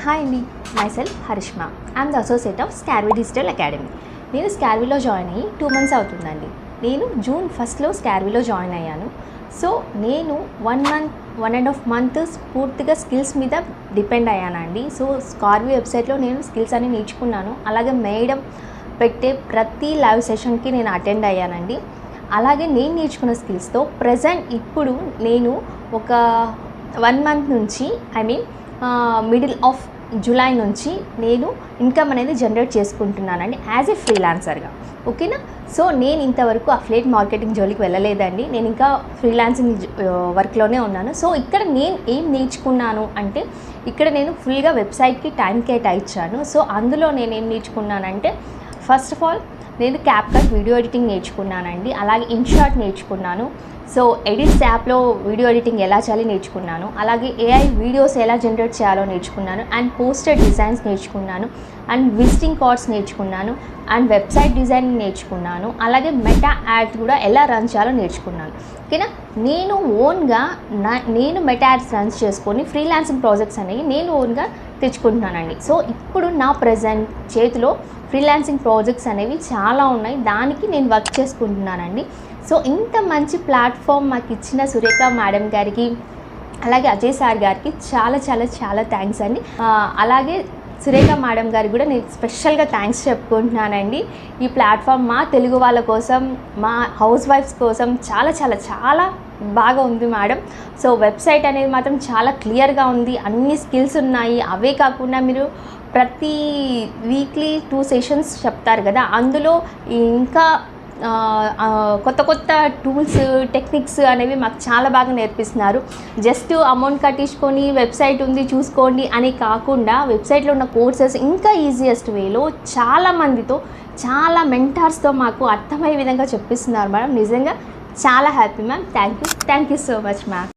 Hi అండి, myself Harishma. I'm the associate of Scarvy digital academy. నేను స్కార్వీలో జాయిన్ అయ్యి 2 months అవుతుందండి. నేను జూన్ 1st స్కార్వీలో జాయిన్ అయ్యాను. సో నేను 1.5 months పూర్తిగా స్కిల్స్ మీద డిపెండ్ అయ్యానండి. సో స్కార్వీ వెబ్సైట్లో నేను స్కిల్స్ అన్ని నేర్చుకున్నాను. అలాగే మేడం పెట్టే ప్రతి లైవ్ సెషన్కి నేను అటెండ్ అయ్యానండి. అలాగే నేను నేర్చుకున్న స్కిల్స్తో ఇప్పుడు నేను ఒక 1 month నుంచి మిడిల్ ఆఫ్ జూలై నుంచి నేను ఇన్కమ్ అనేది జనరేట్ చేసుకుంటున్నానండి యాజ్ ఏ ఫ్రీలాన్సర్గా. ఓకేనా? సో నేను ఇంతవరకు అఫిలియేట్ మార్కెటింగ్ జోలికి వెళ్ళలేదండి. నేను ఇంకా ఫ్రీలాన్సింగ్ వర్క్లోనే ఉన్నాను. సో ఇక్కడ నేను ఏం నేర్చుకున్నాను అంటే, ఇక్కడ నేను ఫుల్గా వెబ్సైట్కి టైం కేటాయించాను. సో అందులో నేను ఏం నేర్చుకున్నానంటే, ఫస్ట్ ఆఫ్ ఆల్ నేను క్యాప్కట్ వీడియో ఎడిటింగ్ నేర్చుకున్నానండి. అలాగే ఇన్షాట్ నేర్చుకున్నాను. సో ఎడిట్స్ యాప్లో వీడియో ఎడిటింగ్ ఎలా చేయాలి నేర్చుకున్నాను. అలాగే ఏఐ వీడియోస్ ఎలా జనరేట్ చేయాలో నేర్చుకున్నాను. అండ్ పోస్టర్ డిజైన్స్ నేర్చుకున్నాను. అండ్ విజిటింగ్ కార్డ్స్ నేర్చుకున్నాను. అండ్ వెబ్సైట్ డిజైన్ నేర్చుకున్నాను. అలాగే మెటా యాడ్స్ కూడా ఎలా రన్ చేయాలో నేర్చుకున్నాను. ఓకేనా? నేను ఓన్గా నేను మెటా యాడ్స్ రన్ చేసుకొని ఫ్రీలాన్సింగ్ ప్రాజెక్ట్స్ అనేవి నేను ఓన్గా తెచ్చుకుంటున్నానండి. సో ఇప్పుడు నా ప్రజెంట్ చేతిలో ఫ్రీలాన్సింగ్ ప్రాజెక్ట్స్ అనేవి చాలా ఉన్నాయి. దానికి నేను వర్క్ చేసుకుంటున్నానండి. సో ఇంత మంచి ప్లాట్ఫామ్ మాకు ఇచ్చిన సురేఖ మేడం గారికి, అలాగే అజయ్ సార్ గారికి చాలా చాలా చాలా థ్యాంక్స్ అండి. అలాగే సురేఖ మేడం గారికి కూడా నేను స్పెషల్గా థ్యాంక్స్ చెప్పుకుంటున్నానండి. ఈ ప్లాట్ఫామ్ మా తెలుగు వాళ్ళ కోసం, మా హౌస్ వైఫ్స్ కోసం చాలా చాలా చాలా బాగా ఉంది మేడం. సో వెబ్సైట్ అనేది మాత్రం చాలా క్లియర్గా ఉంది, అన్ని స్కిల్స్ ఉన్నాయి. అవే కాకుండా మీరు ప్రతి వీక్లీ 2 sessions చెప్తారు కదా, అందులో ఇంకా కొత్త కొత్త టూల్స్, టెక్నిక్స్ అనేవి మాకు చాలా బాగా నేర్పిస్తున్నారు. జస్ట్ అమౌంట్ కట్టించుకొని వెబ్సైట్ ఉంది చూసుకోండి అని కాకుండా, వెబ్సైట్లో ఉన్న కోర్సెస్ ఇంకా ఈజియెస్ట్ వేలో చాలా మందితో, చాలా మెంటార్స్తో మాకు అర్థమయ్యే విధంగా చెప్పిస్తున్నారు మేడం. నిజంగా చాలా happy ma'am. Thank you so much ma'am.